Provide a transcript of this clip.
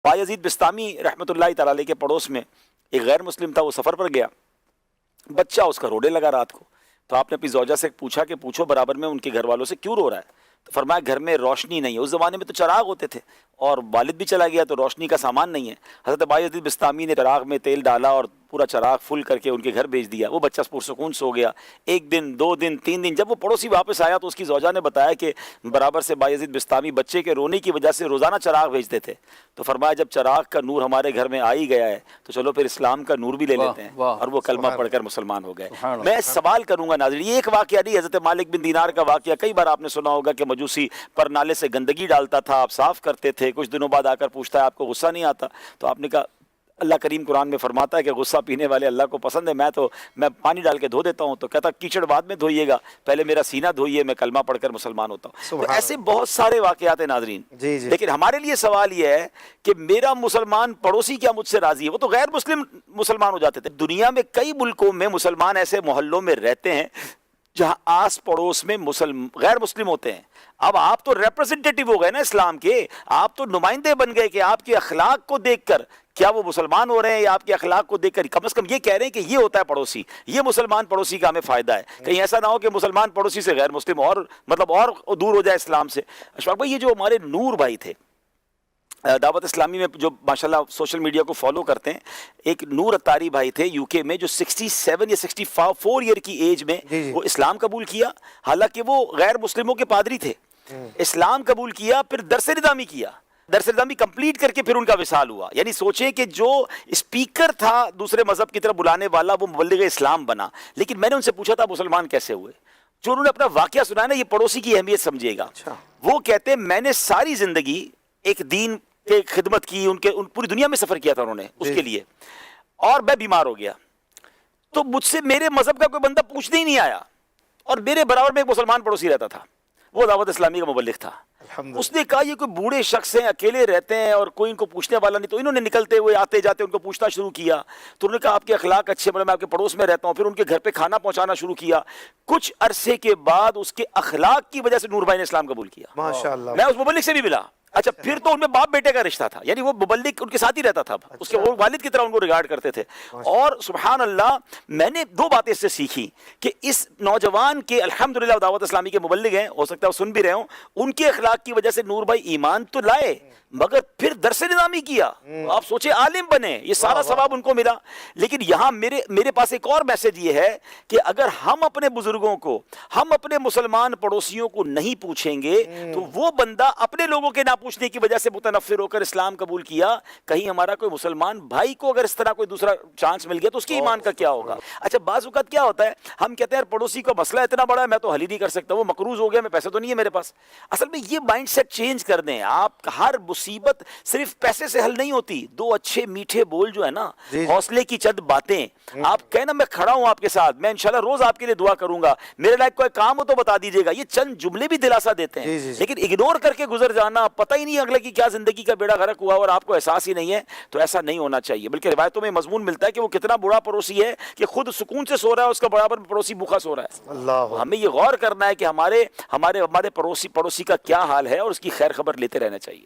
بایزید بستامی رحمۃ اللہ تعالی علیہ کے پڑوس میں ایک غیر مسلم تھا، وہ سفر پر گیا، بچہ اس کا رونے لگا رات کو، تو آپ نے اپنی زوجہ سے پوچھا کہ پوچھو برابر میں ان کے گھر والوں سے کیوں رو رہا ہے، تو فرمایا گھر میں روشنی نہیں ہے۔ اس زمانے میں تو چراغ ہوتے تھے اور والد بھی چلا گیا تو روشنی کا سامان نہیں ہے۔ حضرت بایزید بستامی نے چراغ میں تیل ڈالا اور پورا چراغ فل کر کے ان کے گھر بھیج دیا۔ وہ بچہ پرسکون سو گیا۔ ایک دن، 2 دن، 3 دن، جب وہ پڑوسی واپس آیا تو اس کی زوجہ نے بتایا کہ برابر سے بایزید بستامی بچے کے رونے کی وجہ سے روزانہ چراغ بھیجتے تھے، تو فرمایا جب چراغ کا نور ہمارے گھر میں آ ہی گیا ہے تو چلو پھر اسلام کا نور بھی لے لیتے ہیں، اور وہ کلمہ پڑھ کر مسلمان ہو گئے۔ میں سوال کروں گا ناظرین، یہ ایک واقعہ نہیں، حضرت مالک بن دینار کا واقعہ کئی بار آپ نے سنا ہوگا کہ مجوسی پر نالے سے گندگی ڈالتا تھا، آپ صاف کرتے تھے، کچھ دنوں بعد آ کر پوچھتا ہے آپ کو غصہ نہیں آتا؟ تو آپ نے کہا اللہ کریم قرآن میں فرماتا ہے کہ غصہ پینے والے اللہ کو پسند ہے، میں پانی ڈال کے دھو دیتا ہوں، تو کہتا کیچڑ بعد میں دھوئیے گا، پہلے میرا سینہ دھوئیے، میں کلمہ پڑھ کر مسلمان ہوتا ہوں۔ تو ایسے بہت سارے واقعات ہیں ناظرین، لیکن ہمارے لیے سوال یہ ہے کہ میرا مسلمان پڑوسی کیا مجھ سے راضی ہے؟ وہ تو غیر مسلم مسلمان ہو جاتے تھے۔ دنیا میں کئی ملکوں میں مسلمان ایسے محلوں میں رہتے ہیں جہاں آس پڑوس میں غیر مسلم ہوتے ہیں۔ اب آپ تو ریپرزنٹیٹیو ہو گئے نا اسلام کے، آپ تو نمائندے بن گئے کہ آپ کے اخلاق کو دیکھ کر کیا وہ مسلمان ہو رہے ہیں، یا آپ کے اخلاق کو دیکھ کر کم از کم یہ کہہ رہے ہیں کہ یہ ہوتا ہے پڑوسی، یہ مسلمان پڑوسی کا ہمیں فائدہ ہے۔ کہیں ایسا نہ ہو کہ مسلمان پڑوسی سے غیر مسلم اور دور ہو جائے اسلام سے۔ اشفاق بھائی، یہ جو ہمارے نور بھائی تھے دعوت اسلامی میں، جو ماشاءاللہ سوشل میڈیا کو فالو کرتے ہیں، ایک نور اتاری بھائی تھے یو کے میں، جو 67 یا 64 ایئر کی ایج میں وہ اسلام قبول کیا، حالانکہ وہ غیر مسلموں کے پادری تھے۔ اسلام قبول کیا، پھر درس نظامی کیا، درس نظامی کمپلیٹ کر کے پھر ان کا وصال ہوا۔ یعنی سوچیں کہ جو اسپیکر تھا دوسرے مذہب کی طرف بلانے والا، وہ مبلغ اسلام بنا۔ لیکن میں نے ان سے پوچھا تھا مسلمان کیسے ہوئے؟ جو انہوں نے اپنا واقعہ سنایا نا، یہ پڑوسی کی اہمیت سمجھے گا۔ وہ کہتے ہیں میں نے ساری زندگی ایک دین کے خدمت کی، پوری دنیا میں سفر کیا تھا انہوں نے اس کے لیے، اور میں بیمار ہو گیا تو مجھ سے میرے مذہب کا کوئی بندہ پوچھنے ہی نہیں آیا، اور میرے برابر میں ایک مسلمان پڑوسی رہتا تھا، وہ دعوت اسلامی کا مبلغ تھا۔ اس نے کہا یہ کوئی بوڑھے شخص ہیں، اکیلے رہتے ہیں اور کوئی ان کو پوچھنے والا نہیں، تو انہوں نے نکلتے ہوئے آتے جاتے ان کو پوچھنا شروع کیا۔ تو انہوں نے کہا آپ کے اخلاق اچھے، میں آپ کے پڑوس میں رہتا ہوں۔ پھر ان کے گھر پہ کھانا پہنچانا شروع کیا۔ کچھ عرصے کے بعد اس کے اخلاق کی وجہ سے نور بھائی نے اسلام قبول کیا۔ ماشاءاللہ، میں اس مبلغ سے بھی ملا۔ اچھا، پھر تو ان میں باپ بیٹے کا رشتہ تھا، یعنی وہ مبلغ ان کے ساتھ ہی رہتا تھا، اس کے والد کی طرح ان کو ریگارڈ کرتے تھے۔ اور سبحان اللہ، میں نے 2 باتیں اس سے سیکھی کہ اس نوجوان کے، الحمدللہ دعوت اسلامی کے مبلغ ہیں، ہو سکتا ہے وہ سن بھی رہے ہوں، ان کے اخلاق کی وجہ سے نور بھائی ایمان تو لائے مگر پھر درس نظامی کیا۔ آپ سوچیں عالم بنے، یہ سارا ثواب ان کو ملا۔ لیکن یہاں میرے پاس ایک اور میسج یہ ہے کہ اگر ہم اپنے بزرگوں کو، ہم اپنے مسلمان پڑوسیوں کو نہیں پوچھیں گے تو وہ بندہ اپنے لوگوں کے نہ پوچھنے کی وجہ سے متنفر ہو کر اسلام قبول کیا، کہیں ہمارا کوئی مسلمان بھائی کو اگر اس طرح کوئی دوسرا چانس مل گیا تو اس کے ایمان کا کیا ہوگا؟ اچھا، بعض اوقات کیا ہوتا ہے، ہم کہتے ہیں پڑوسی کا مسئلہ اتنا بڑا ہے میں تو حل ہی نہیں کر سکتا، وہ مقروض ہو گیا، میں پیسے تو نہیں ہے میرے پاس۔ اصل میں یہ مائنڈ سیٹ چینج کر دیں آپ۔ ہر مصیبت صرف پیسے سے حل نہیں ہوتی، 2 اچھے میٹھے بول جو ہے نا، حوصلے کی چند باتیں، آپ کہنا میں کھڑا ہوں آپ کے ساتھ، میں انشاءاللہ روز آپ کے لیے دعا کروں گا، میرے لائق کوئی کام ہو تو بتا دیجیے گا، یہ چند جملے بھی دلاسا دیتے ہیں۔ لیکن اگنور کر کے گزر جانا، پتہ ہی نہیں اگلے کی کیا زندگی کا بیڑا غرق ہوا اور آپ کو احساس ہی نہیں ہے، تو ایسا نہیں ہونا چاہیے۔ بلکہ روایتوں میں مضمون ملتا ہے کہ وہ کتنا برا پڑوسی ہے کہ خود سکون سے سو رہا ہے، اس کا برابر پڑوسی بھوکا سو رہا ہے۔ ہمیں یہ غور کرنا ہے کہ ہمارے پڑوسی کا کیا حال ہے، اور اس کی خیر خبر لیتے رہنا چاہیے۔